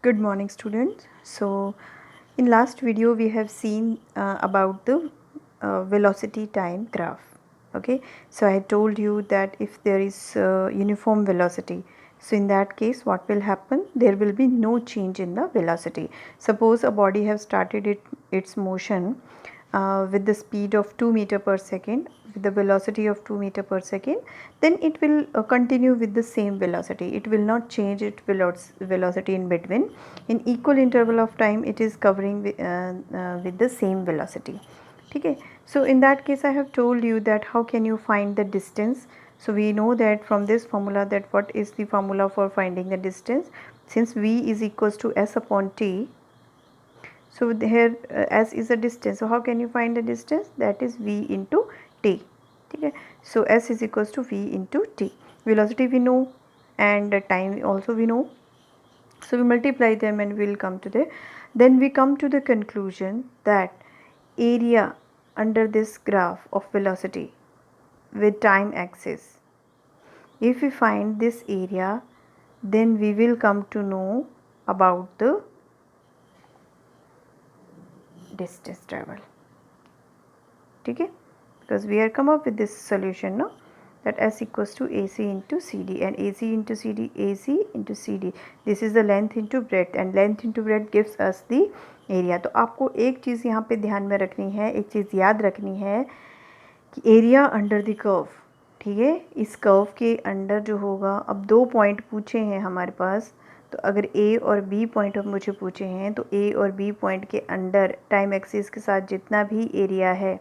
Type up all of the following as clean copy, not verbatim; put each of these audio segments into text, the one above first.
Good morning, students. So in last video we have seen about the velocity time graph. Okay, so I told you that if there is uniform velocity, so in that case what will happen, there will be no change in the velocity. Suppose a body have started its motion with the speed of 2 meter per second, with the velocity of 2 meter per second, then it will continue with the same velocity. It will not change its velocity in between. In equal interval of time it is covering with the same velocity. Okay, so in that case I have told you that how can you find the distance. So we know that from this formula, that what is the formula for finding the distance. Since v is equals to s upon t, so here s is a distance, so how can you find the distance? That is v into t. Okay, so s is equals to v into t. Velocity we know and time also we know, so we multiply them and we will come to the, then we come to the conclusion that area under this graph of velocity with time axis, if we find this area, then we will come to know about the distance travel. Okay, because we are come up with this solution now, that s equals to AC into CD, and AC into CD, AC into CD, this is the length into breadth, and length into breadth gives us the area. तो आपको एक चीज़ यहाँ पे ध्यान में रखनी है, एक चीज़ याद रखनी है कि एरिया अंडर द कर्व, ठीक है, इस कर्व के अंडर जो होगा, अब दो पॉइंट पूछे हैं हमारे पास, तो अगर ए और बी पॉइंट मुझे पूछे हैं, तो ए और बी पॉइंट के अंडर टाइम एक्सिस के साथ जितना भी एरिया है,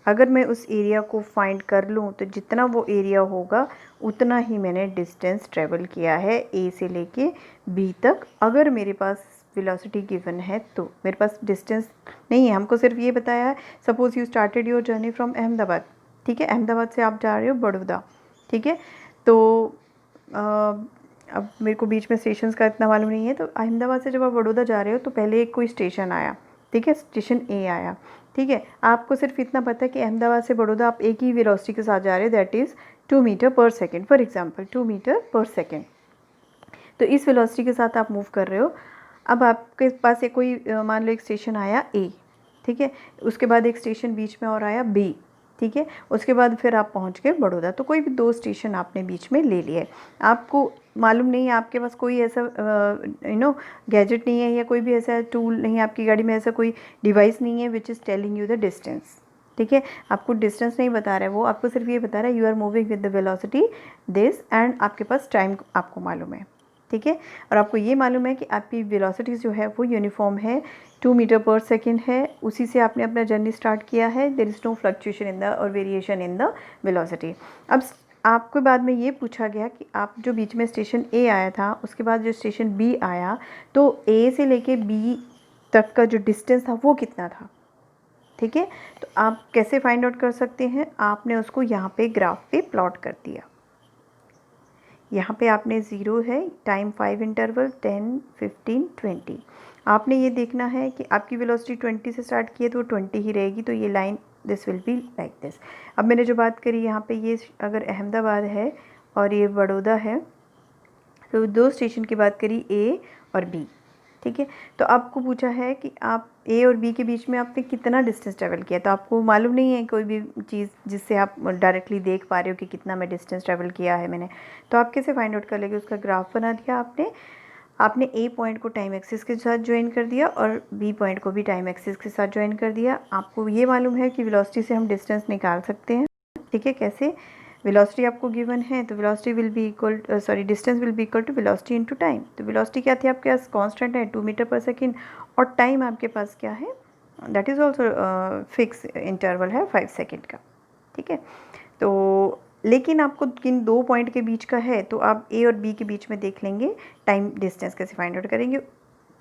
अगर मैं उस एरिया को फाइंड कर लूँ तो जितना वो एरिया होगा उतना ही मैंने डिस्टेंस ट्रेवल किया है ए से लेके बी तक। अगर मेरे पास वेलोसिटी गिवन है तो मेरे पास डिस्टेंस नहीं है, हमको सिर्फ ये बताया है suppose you started your journey from Ahmedabad, ठीक है, अहमदाबाद से आप जा रहे हो बड़ौदा, ठीक है, तो अब मेरे को बीच में स्टेशंस का इतना मालूम नहीं है, तो अहमदाबाद से जब आप बड़ौदा जा रहे हो तो पहले एक कोई स्टेशन आया, ठीक है, स्टेशन ए आया, ठीक है, आपको सिर्फ इतना पता है कि अहमदाबाद से बड़ौदा आप एक ही वेलोसिटी के साथ जा रहे हो, दैट इज़ 2 मीटर पर सेकेंड, फॉर एग्जांपल 2 मीटर पर सेकेंड। तो इस वेलोसिटी के साथ आप मूव कर रहे हो। अब आपके पास एक कोई मान लो एक स्टेशन आया ए, ठीक है, उसके बाद एक स्टेशन बीच में और आया बी, ठीक है, उसके बाद फिर आप पहुंच गए बड़ौदा, तो कोई भी दो स्टेशन आपने बीच में ले लिए। आपको मालूम नहीं है, आपके पास कोई ऐसा गैजेट नहीं है या कोई भी ऐसा टूल नहीं है, आपकी गाड़ी में ऐसा कोई डिवाइस नहीं है which is telling you the distance, ठीक है, आपको डिस्टेंस नहीं बता रहा है वो, आपको सिर्फ ये बता रहा है you are moving with the velocity this, and आपके पास टाइम आपको मालूम है, ठीक है, और आपको ये मालूम है कि आपकी वेलोसिटी जो है वो यूनिफॉर्म है, 2 मीटर पर सेकेंड है, उसी से आपने अपना जर्नी स्टार्ट किया है, there is no fluctuation in the और वेरिएशन इन द वेलोसिटी। अब आपको बाद में ये पूछा गया कि आप जो बीच में स्टेशन ए आया था, उसके बाद जो स्टेशन बी आया, तो ए से लेके बी तक का जो डिस्टेंस था वो कितना था, ठीक है, तो आप कैसे फाइंड आउट कर सकते हैं, आपने उसको यहाँ पे ग्राफ पे प्लॉट कर दिया। यहाँ पे आपने 0 है, टाइम 5 इंटरवल 10, 15, 20, आपने ये देखना है कि आपकी वेलोसिटी 20 से स्टार्ट की है तो 20 ही रहेगी, तो ये line this will be like this. अब मैंने जो बात करी यहाँ पे, ये अगर अहमदाबाद है और ये बड़ौदा है, तो दो स्टेशन की बात करी ए और बी, ठीक है, तो आपको पूछा है कि आप ए और बी के बीच में आपने कितना डिस्टेंस ट्रैवल किया, तो आपको मालूम नहीं है कोई भी चीज़ जिससे आप डायरेक्टली देख पा रहे हो कि कितना मैं डिस्टेंस ट्रैवल किया है मैंने, तो आप कैसे फाइंड आउट कर लेंगे, उसका ग्राफ बना दिया आपने ए पॉइंट को टाइम एक्सिस के साथ ज्वाइन कर दिया और बी पॉइंट को भी टाइम एक्सिस के साथ ज्वाइन कर दिया। आपको ये मालूम है कि वेलोसिटी से हम डिस्टेंस निकाल सकते हैं, ठीक है, कैसे, वेलोसिटी आपको गिवन है तो velocity will be equal distance will be equal to velocity into time. तो वेलोसिटी क्या थी आपके पास, कांस्टेंट है 2 मीटर पर सेकेंड, और टाइम आपके पास क्या है, that is also fix interval है 5 सेकेंड का, ठीक है, तो लेकिन आपको किन दो पॉइंट के बीच का है, तो आप ए और बी के बीच में देख लेंगे टाइम डिस्टेंस कैसे फाइंड आउट करेंगे।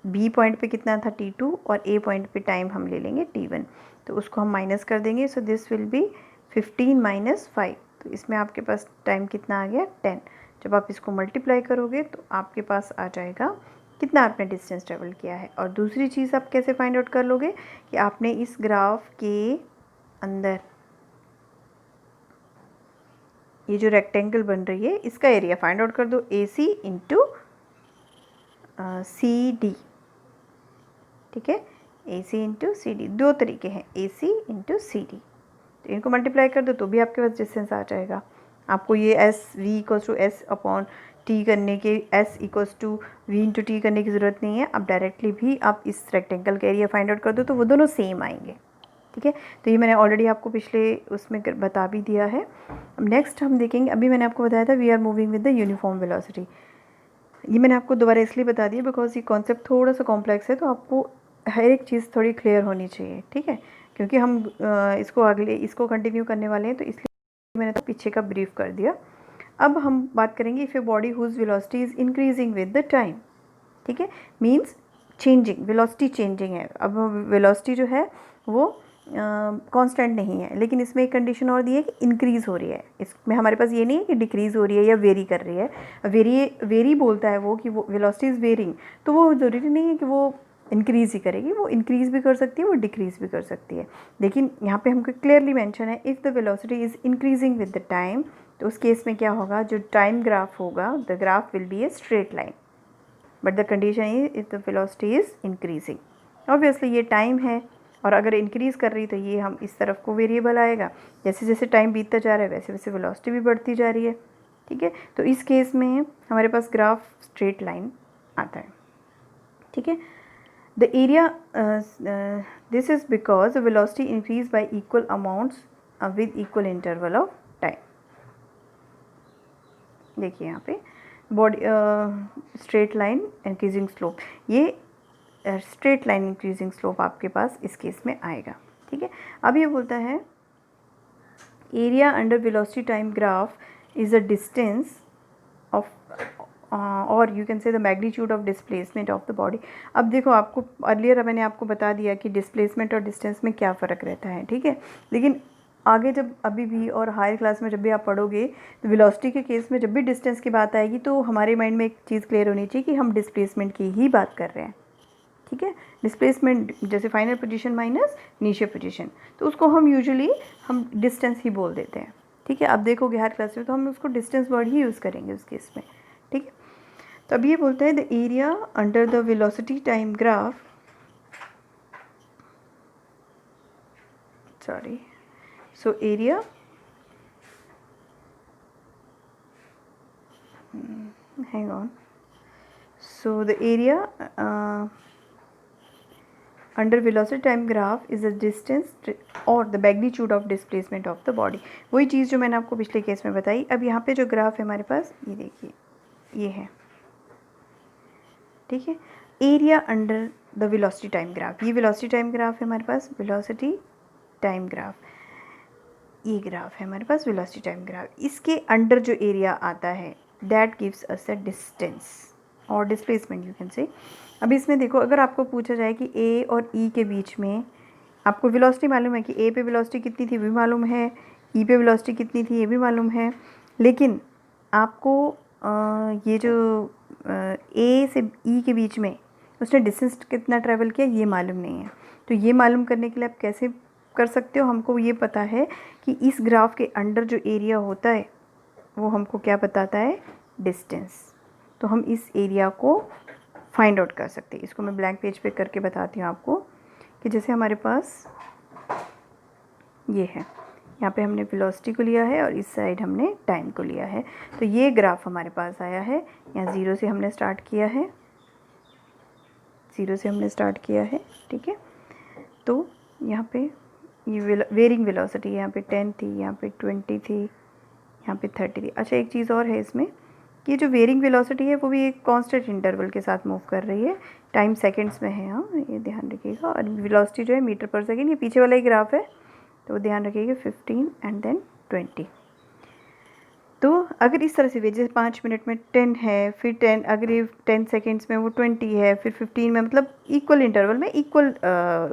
बी पॉइंट पे कितना था t2 और ए पॉइंट पे टाइम हम ले लेंगे t1, तो उसको हम माइनस कर देंगे, so this will be 15 minus 5, तो इसमें आपके पास टाइम कितना आ गया 10। जब आप इसको मल्टीप्लाई करोगे तो आपके पास आ जाएगा कितना आपने डिस्टेंस ट्रेवल किया है। और दूसरी चीज़ आप कैसे फाइंड आउट कर लोगे कि आपने इस ग्राफ के अंदर ये जो रेक्टेंगल बन रही है इसका एरिया फाइंड आउट कर दो, AC इंटू सी डी, ठीक है, ए सी इंटू सी डी, दो तरीके हैं, ए सी इंटू सी डी, तो इनको मल्टीप्लाई कर दो तो भी आपके पास डिस्टेंस आ जाएगा। आपको ये s v equals to s upon t करने के, s equals to v into t करने की ज़रूरत नहीं है, आप डायरेक्टली भी आप इस रेक्टेंगल का एरिया फाइंड आउट कर दो तो वो दोनों सेम आएंगे, ठीक है। तो ये मैंने ऑलरेडी आपको पिछले उसमें बता भी दिया है। अब नेक्स्ट हम देखेंगे, अभी मैंने आपको बताया था we are moving with the uniform velocity, ये मैंने आपको दोबारा इसलिए बता दिया बिकॉज ये कॉन्सेप्ट थोड़ा सा कॉम्प्लेक्स है, तो आपको हर एक चीज़ थोड़ी क्लियर होनी चाहिए, ठीक है, क्योंकि हम इसको कंटिन्यू करने वाले हैं, तो इसलिए मैंने तो पीछे का ब्रीफ कर दिया। अब हम बात करेंगे if a body whose velocity is increasing with the time, ठीक है, मीन्स चेंजिंग, वेलोसिटी चेंजिंग है। अब वेलोसिटी जो है वो कांस्टेंट नहीं है, लेकिन इसमें एक कंडीशन और दी है कि इंक्रीज़ हो रही है, इसमें हमारे पास ये नहीं है कि डिक्रीज़ हो रही है या वेरी कर रही है। वेरी बोलता है वो कि वो वेलोसिटी इज़ वेरिंग, तो वो ज़रूरी नहीं है कि वो इंक्रीज़ ही करेगी, वो इंक्रीज़ भी कर सकती है, वो डिक्रीज़ भी कर सकती है। लेकिन यहाँ पे हमको क्लियरली मेंशन है if the velocity is increasing with the time, तो उस केस में क्या होगा, जो टाइम ग्राफ होगा, the graph will be a straight line, but the condition is if the velocity is increasing. Obviously ये टाइम है, और अगर इंक्रीज़ कर रही तो ये हम इस तरफ को वेरिएबल आएगा, जैसे जैसे टाइम बीतता जा रहा है वैसे वैसे वेलोसिटी भी बढ़ती जा रही है, ठीक है। तो इस केस में हमारे पास ग्राफ स्ट्रेट लाइन आता है, ठीक है। The area this is because the velocity increase y equal amounts with equal interval of time. देखिए यहाँ पे body straight line increasing slope, ये स्ट्रेट लाइन इंक्रीजिंग स्लोप आपके पास इस केस में आएगा, ठीक है। अब ये बोलता है area under velocity time graph is a distance of और you can say the magnitude of displacement of the body. अब देखो, आपको अर्लियर मैंने आपको बता दिया कि डिस्प्लेसमेंट और डिस्टेंस में क्या फ़र्क रहता है, ठीक है, लेकिन आगे जब अभी भी और हायर क्लास में जब भी आप पढ़ोगे तो वेलोसिटी के केस में जब भी डिस्टेंस की बात आएगी तो हमारे माइंड में एक चीज़ क्लियर होनी चाहिए कि हम डिस्प्लेसमेंट की ही बात कर रहे हैं, ठीक है। डिस्प्लेसमेंट जैसे final position minus initial position, तो उसको हम यूजुअली हम डिस्टेंस ही बोल देते हैं, ठीक है। अब देखोगे हर क्लास में तो हम उसको डिस्टेंस वर्ड ही यूज़ करेंगे उस केस में, ठीक है। तो अब ये बोलता है the area under the velocity time graph, sorry, so area hang on, so the area under velocity time graph is the distance or the magnitude of displacement of the body। वही चीज़ जो मैंने आपको पिछले केस में बताई। अब यहाँ पे जो ग्राफ है हमारे पास, ये देखिए, ये है, ठीक है, area under the velocity time graph, ये वेलोसिटी टाइम ग्राफ है हमारे पास, वेलोसिटी टाइम ग्राफ, ये ग्राफ है हमारे पास वेलोसिटी टाइम ग्राफ, इसके अंडर जो एरिया आता है that gives us a distance और डिस्प्लेसमेंट यू कैन से। अब इसमें देखो, अगर आपको पूछा जाए कि ए और ई के बीच में आपको वेलोसिटी मालूम है कि ए पे वेलोसिटी कितनी थी भी मालूम है, ई पे वेलोसिटी कितनी थी ये भी मालूम है, लेकिन आपको ये जो ए से ई के बीच में उसने डिस्टेंस कितना ट्रैवल किया ये मालूम नहीं है। तो ये मालूम करने के लिए आप कैसे कर सकते हो, हमको ये पता है कि इस ग्राफ के अंडर जो एरिया होता है वो हमको क्या बताता है, डिस्टेंस। तो हम इस एरिया को फाइंड आउट कर सकते हैं। इसको मैं ब्लैंक पेज पे करके बताती हूँ आपको कि जैसे हमारे पास ये है, यहाँ पे हमने वेलोसिटी को लिया है और इस साइड हमने टाइम को लिया है। तो ये ग्राफ हमारे पास आया है, यहाँ ज़ीरो से हमने स्टार्ट किया है, ज़ीरो से हमने स्टार्ट किया है, ठीक है। तो यहाँ पे ये वेरिंग वेलोसिटी, यहाँ पे 10 थी, यहाँ पे 20 थी, यहाँ पे 30 थी। अच्छा, एक चीज़ और है इसमें कि जो वेरिंग वेलोसिटी है वो भी एक कांस्टेंट इंटरवल के साथ मूव कर रही है, टाइम सेकंड्स में है, हाँ ये ध्यान रखिएगा। और वेलोसिटी जो है मीटर पर सेकेंड, ये पीछे वाला ही ग्राफ है तो ध्यान रखिएगा 15 एंड देन 20। तो अगर इस तरह से जैसे 5 मिनट में 10 है, फिर 10, अगर ये 10 सेकेंड्स में वो 20 है, फिर 15 में, मतलब इक्वल इंटरवल में इक्वल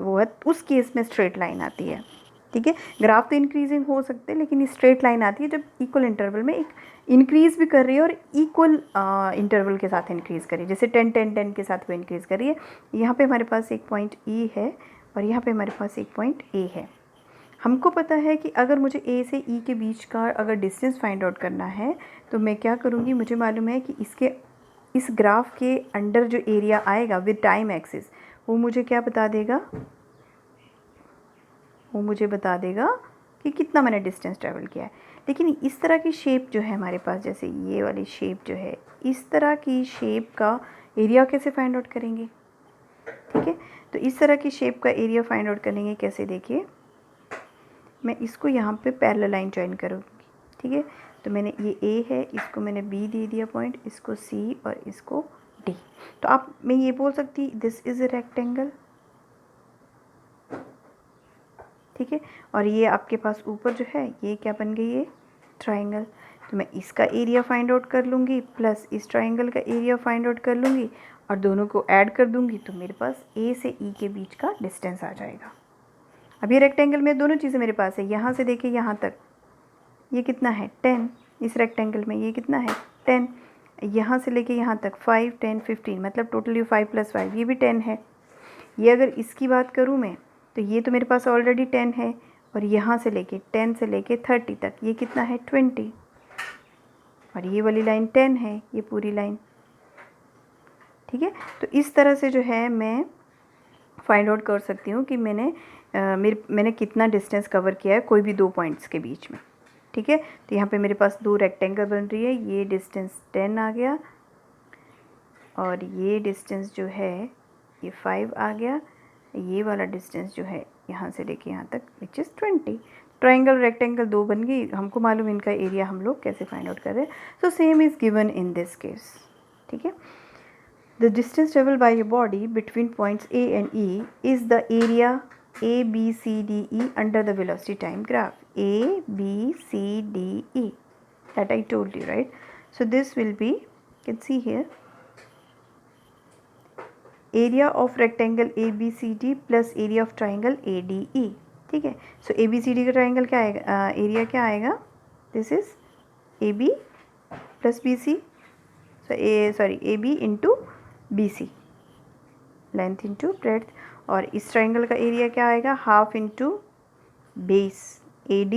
वो है, उस केस में स्ट्रेट लाइन आती है, ठीक है। ग्राफ तो इंक्रीजिंग हो सकते हैं लेकिन स्ट्रेट लाइन आती है जब इक्वल इंटरवल में एक इंक्रीज़ भी कर रही है और इक्वल इंटरवल के साथ इंक्रीज़ करी, जैसे 10 10 10 के साथ वो इंक्रीज़ कर रही है। यहाँ पे हमारे पास एक पॉइंट ई है और यहाँ पे हमारे पास एक पॉइंट ए है। हमको पता है कि अगर मुझे ए से ई के बीच का अगर डिस्टेंस फाइंड आउट करना है तो मैं क्या करूँगी, मुझे मालूम है कि इसके इस ग्राफ के अंडर जो एरिया आएगा विद टाइम एक्सिस वो मुझे क्या बता देगा, वो मुझे बता देगा कि कितना मैंने डिस्टेंस ट्रैवल किया है। लेकिन इस तरह की शेप जो है हमारे पास, जैसे ये वाली शेप जो है, इस तरह की शेप का एरिया कैसे फाइंड आउट करेंगे? ठीक है, तो इस तरह की शेप का एरिया फाइंड आउट करेंगे कैसे? देखिए, मैं इसको यहाँ पे पैरेलल लाइन ज्वाइन करूँगी। ठीक है, तो मैंने ये ए है, इसको मैंने बी दे दिया पॉइंट, इसको सी और इसको डी। तो आप मैं ये बोल सकती दिस इज़ अ रेक्टेंगल। ठीक है, और ये आपके पास ऊपर जो है ये क्या बन गई है? ट्राइंगल। तो मैं इसका एरिया फाइंड आउट कर लूँगी प्लस इस ट्राइंगल का एरिया फाइंड आउट कर लूँगी और दोनों को ऐड कर दूँगी, तो मेरे पास ए से ई के बीच का डिस्टेंस आ जाएगा। अब ये रेक्टेंगल में दोनों चीज़ें मेरे पास है, यहाँ से देखिए यहाँ तक ये कितना है? 10। इस रेक्टेंगल में ये कितना है? 10। यहाँ से लेके यहाँ तक 5, 10, 15, मतलब टोटली 5 + 5 ये भी 10 है। ये अगर इसकी बात करूँ मैं तो ये तो मेरे पास ऑलरेडी 10 है, और यहाँ से लेके 10 से लेके 30 तक ये कितना है? 20। और ये वाली लाइन 10 है, ये पूरी लाइन। ठीक है, तो इस तरह से जो है मैं फाइंड आउट कर सकती हूँ कि मैंने कितना डिस्टेंस कवर किया है कोई भी दो पॉइंट्स के बीच में। ठीक है, तो यहाँ पे मेरे पास दो रेक्टेंगल बन रही है, ये डिस्टेंस 10 आ गया और ये डिस्टेंस जो है ये 5 आ गया, ये वाला डिस्टेंस जो है यहाँ से लेके यहाँ तक विच इज़ 20। ट्राइंगल रेक्टेंगल दो बन गई, हमको मालूम इनका एरिया हम लोग कैसे फाइंड आउट कर रहे हैं। So same is given in this case. ठीक है, the distance travel by a body between points A and E is the area A B C D E under the velocity time graph. A, B, C, D, E, that I told you, right? So this will be, you can see here, area of rectangle ABCD plus area of triangle ADE. ठीक है, so ABCD का triangle क्या आएगा? Area क्या आएगा? This is AB plus BC, AB into BC, length into breadth, और इस triangle का एरिया क्या आएगा? Half into base AD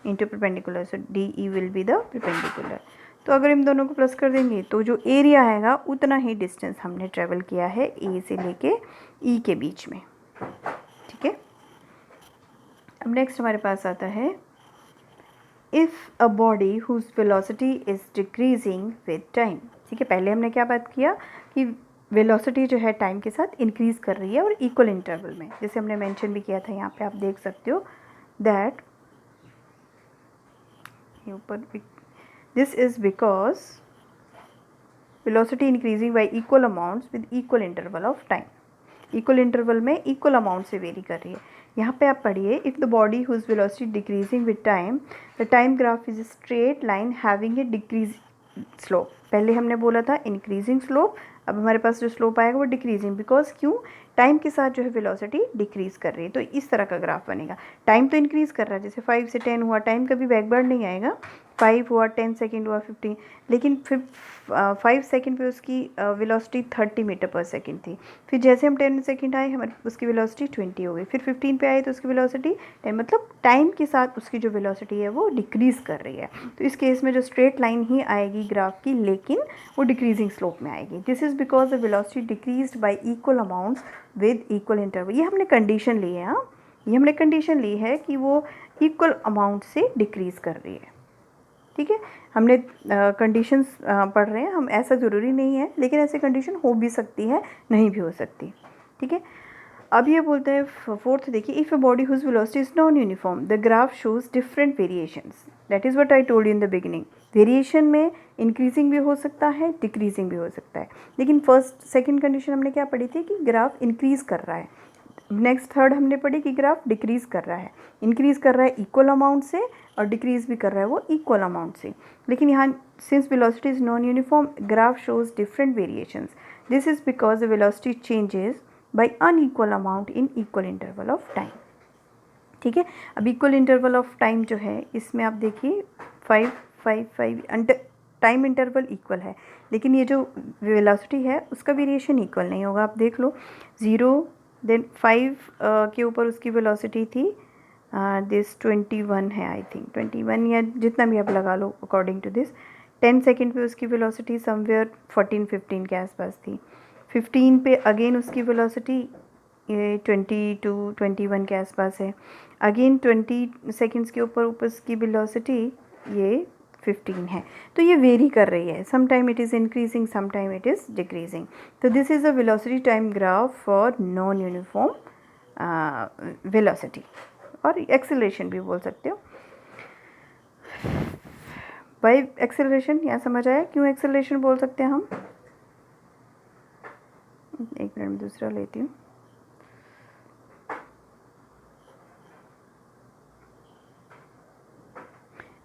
into perpendicular, so DE will be the perpendicular. तो अगर इन दोनों को प्लस कर देंगे तो जो एरिया आएगा उतना ही डिस्टेंस हमने ट्रेवल किया है ए से लेके ई के बीच में। ठीक है, अब नेक्स्ट हमारे पास आता है if a body whose velocity is decreasing with time. ठीक है, पहले हमने क्या बात किया कि वेलोसिटी जो है टाइम के साथ इंक्रीज़ कर रही है और इक्वल इंटरवल में, जैसे हमने मेंशन भी किया था, यहाँ पे आप देख सकते हो दैट ऊपर this is because velocity increasing by equal amounts with equal interval of time. equal interval में equal amount से वेरी कर रही है। यहाँ पे आप पढ़िए, if the body whose velocity decreasing with time, the time graph is a straight line having a decreasing slope. पहले हमने बोला था increasing slope, अब हमारे पास जो स्लोप आएगा वो डिक्रीजिंग, बिकॉज क्यों? टाइम के साथ जो है वेलोसिटी डिक्रीज़ कर रही है, तो इस तरह का ग्राफ बनेगा। टाइम तो इंक्रीज़ कर रहा है, जैसे 5 से 10 हुआ, टाइम कभी बैकवर्ड नहीं आएगा, 5 हुआ, 10 सेकेंड हुआ, 15, लेकिन फिर 5 सेकेंड पे उसकी वेलोसिटी 30 मीटर पर सेकेंड थी। फिर जैसे हम 10 सेकेंड आए हमारे उसकी वेलोसिटी 20 हो गई, फिर 15 पे आए तो उसकी वेलोसिटी 10, मतलब टाइम के साथ उसकी जो वेलोसिटी है वो डिक्रीज़ कर रही है। तो इस केस में जो स्ट्रेट लाइन ही आएगी ग्राफ की, लेकिन वो डिक्रीजिंग स्लोप में आएगी। This is because the velocity decreased y equal amounts with equal interval. ये हमने कंडीशन ली है, हाँ, ये हमने कंडीशन ली है कि वो इक्वल अमाउंट से डिक्रीज़ कर रही है। ठीक है, हमने कंडीशंस पढ़ रहे हैं हम, ऐसा ज़रूरी नहीं है, लेकिन ऐसी कंडीशन हो भी सकती है, नहीं भी हो सकती। ठीक है, अब ये बोलते हैं फोर्थ, देखिए, if a body whose velocity is non uniform the graph shows different variations. That is what I told you in the beginning. Variation में इंक्रीजिंग भी हो सकता है, डिक्रीजिंग भी हो सकता है, लेकिन फर्स्ट सेकंड कंडीशन हमने क्या पढ़ी थी कि ग्राफ इंक्रीज़ कर रहा है। नेक्स्ट थर्ड हमने पढ़ी कि ग्राफ डिक्रीज़ कर रहा है, इंक्रीज़ कर रहा है इक्वल अमाउंट से और डिक्रीज़ भी कर रहा है वो इक्वल अमाउंट से। लेकिन यहाँ since velocity is non uniform graph shows different variations. This is because the velocity changes by unequal amount in equal interval of time. ठीक है, अब इक्वल इंटरवल ऑफ टाइम जो है इसमें आप देखिए 5, 5, 5 टाइम इंटरवल इक्वल है, लेकिन ये जो वेलोसिटी है उसका वेरिएशन इक्वल नहीं होगा। आप देख लो 0 देन 5 के ऊपर उसकी वेलोसिटी थी दिस 21 है, आई थिंक 21 या जितना भी आप लगा लो अकॉर्डिंग टू दिस, 10 सेकेंड पे उसकी वेलोसिटी समवेयर 14-15 के आसपास थी। 15 पे अगेन उसकी वेलोसिटी ये 22-21 के आसपास है। अगेन 20 सेकेंड्स के ऊपर उसकी वेलोसिटी ये 15 है। तो ये वेरी कर रही है, some time it is increasing, some time it is decreasing. तो this is a velocity time graph for non uniform velocity, और एक्सेलरेशन भी बोल सकते हो। बाय एक्सेलरेशन यहाँ समझ आया क्यों एक्सेलरेशन बोल सकते हैं हम? एक मिनट में दूसरा लेती हूँ।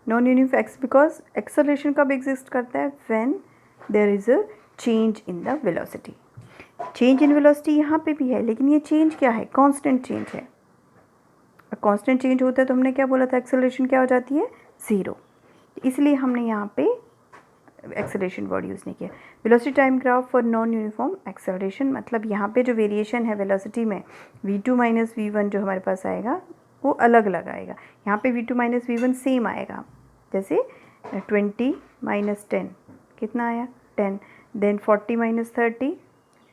Non uniform ex because acceleration कब एग्जिस्ट करता है? When there is a change in the velocity. Change in velocity यहाँ पे भी है, लेकिन ये चेंज क्या है? कांस्टेंट चेंज है। कांस्टेंट चेंज होता है तो हमने क्या बोला था? एक्सेलरेशन क्या हो जाती है? ज़ीरो। इसलिए हमने यहाँ पे एक्सेलरेशन वर्ड यूज़ नहीं किया। Velocity time graph for non uniform acceleration, मतलब यहाँ पे जो वेरिएशन है वेलोसिटी में v2 माइनस v1 जो हमारे पास आएगा वो अलग अलग आएगा। यहाँ पे v2 माइनस v1 सेम आएगा, जैसे 20 माइनस 10 कितना आया? 10। देन 40 माइनस 30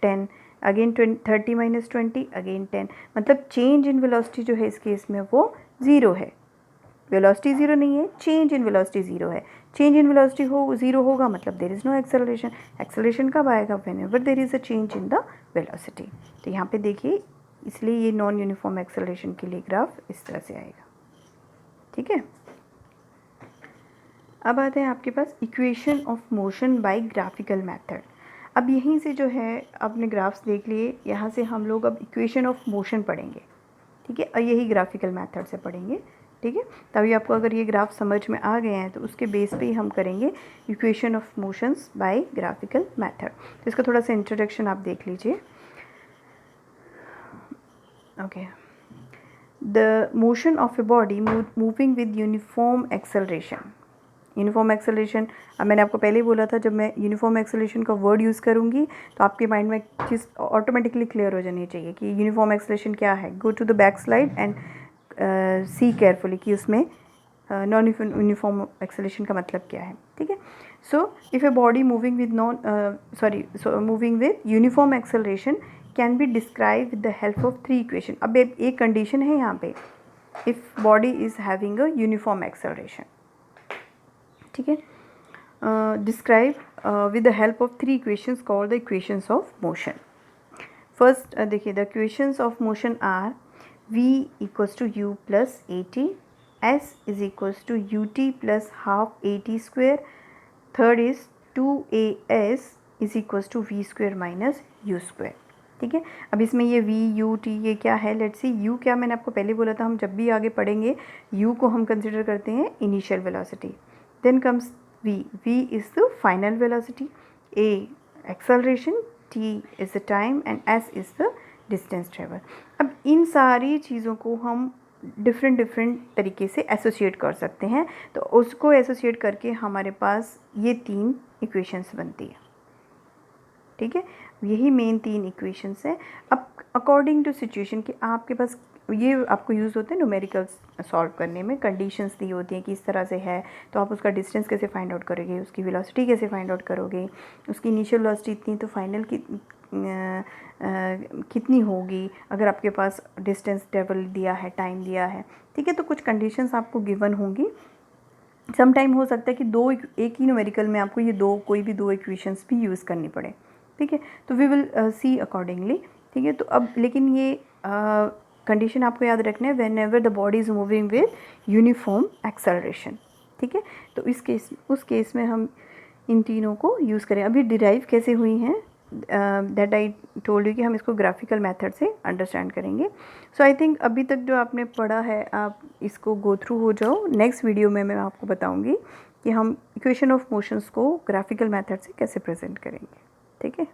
10, अगेन 30 माइनस 20 अगेन 10। मतलब चेंज इन वेलोसिटी जो है इस केस में वो ज़ीरो है। वेलोसिटी ज़ीरो नहीं है, चेंज इन वेलोसिटी ज़ीरो है। चेंज इन वेलोसिटी हो ज़ीरो होगा मतलब there is no acceleration. Acceleration कब आएगा? Whenever there is a change in the velocity. तो यहाँ पे देखिए, इसलिए ये नॉन यूनिफॉर्म एक्सेलरेशन के लिए ग्राफ इस तरह से आएगा। ठीक है, अब आते हैं आपके पास equation of motion by graphical method. अब यहीं से जो है आपने ग्राफ्स देख लिए, यहाँ से हम लोग अब इक्वेशन ऑफ मोशन पढ़ेंगे। ठीक है, और यही ग्राफिकल मेथड से पढ़ेंगे। ठीक है, तभी आपको अगर ये ग्राफ समझ में आ गए हैं तो उसके बेस पे ही हम करेंगे equation of motions by graphical method. तो इसका थोड़ा सा इंट्रोडक्शन आप देख लीजिए। Okay, the motion of a body moving with uniform acceleration. Uniform acceleration, अब मैंने आपको पहले ही बोला था, जब मैं यूनिफॉर्म एक्सेलरेशन का वर्ड यूज़ करूँगी तो आपके माइंड में चीज़ ऑटोमेटिकली क्लियर हो जानी चाहिए कि यूनिफॉर्म एक्सेलरेशन क्या है। Go to the back slide and see carefully कि उसमें नॉन यूनिफॉर्म एक्सेलरेशन का मतलब क्या है। ठीक है, so if a body moving with moving with uniform acceleration can be describe with the help of 3 equation. अब एक कंडीशन है यहाँ पे, if body is having a uniform acceleration. ठीक है, describe with the help of 3 equations called the equations of motion. First देखिए, the equations of motion are v equals to u plus a t, s is equals to u T plus half a t square, third is 2as is equals to v square minus u square. ठीक है, अब इसमें ये v u t ये क्या है? Let's see u क्या, मैंने आपको पहले बोला था हम जब भी आगे पढ़ेंगे u को हम कंसिडर करते हैं initial velocity. Then comes v. V is the final velocity, a acceleration, t is the time and s is the distance travel. अब इन सारी चीज़ों को हम डिफरेंट तरीके से एसोसिएट कर सकते हैं, तो उसको एसोसिएट करके हमारे पास ये 3 इक्वेशंस बनती है। ठीक है, यही मेन 3 इक्वेशंस हैं। अब अकॉर्डिंग टू सिचुएशन कि आपके पास ये आपको यूज़ होते हैं न्यूमेरिकल्स सॉल्व करने में, कंडीशंस दी होती हैं कि इस तरह से है तो आप उसका डिस्टेंस कैसे फाइंड आउट करोगे, उसकी वेलोसिटी कैसे फाइंड आउट करोगे, उसकी इनिशियल वेलोसिटी इतनी तो फाइनल की कितनी होगी अगर आपके पास डिस्टेंस ट्रेवल दिया है, टाइम दिया है। ठीक है, तो कुछ कंडीशंस आपको गिवन होंगी। सम टाइम हो सकता है कि एक ही न्यूमेरिकल में आपको ये कोई भी 2 इक्वेशंस भी यूज़ करनी पड़े। ठीक है, तो वी विल सी अकॉर्डिंगली। ठीक है, तो अब लेकिन ये कंडीशन आपको याद रखना है, when ever the body is moving with uniform acceleration. ठीक है, तो उस केस में हम इन तीनों को यूज़ करें। अभी डिराइव कैसे हुई हैं दैट आई टोल्ड यू कि हम इसको ग्राफिकल मेथड से अंडरस्टैंड करेंगे। सो आई थिंक अभी तक जो आपने पढ़ा है आप इसको गो थ्रू हो जाओ। नेक्स्ट वीडियो में मैं आपको बताऊंगी कि हम इक्वेशन ऑफ मोशंस को ग्राफिकल मेथड से कैसे प्रेजेंट करेंगे। ठीक है।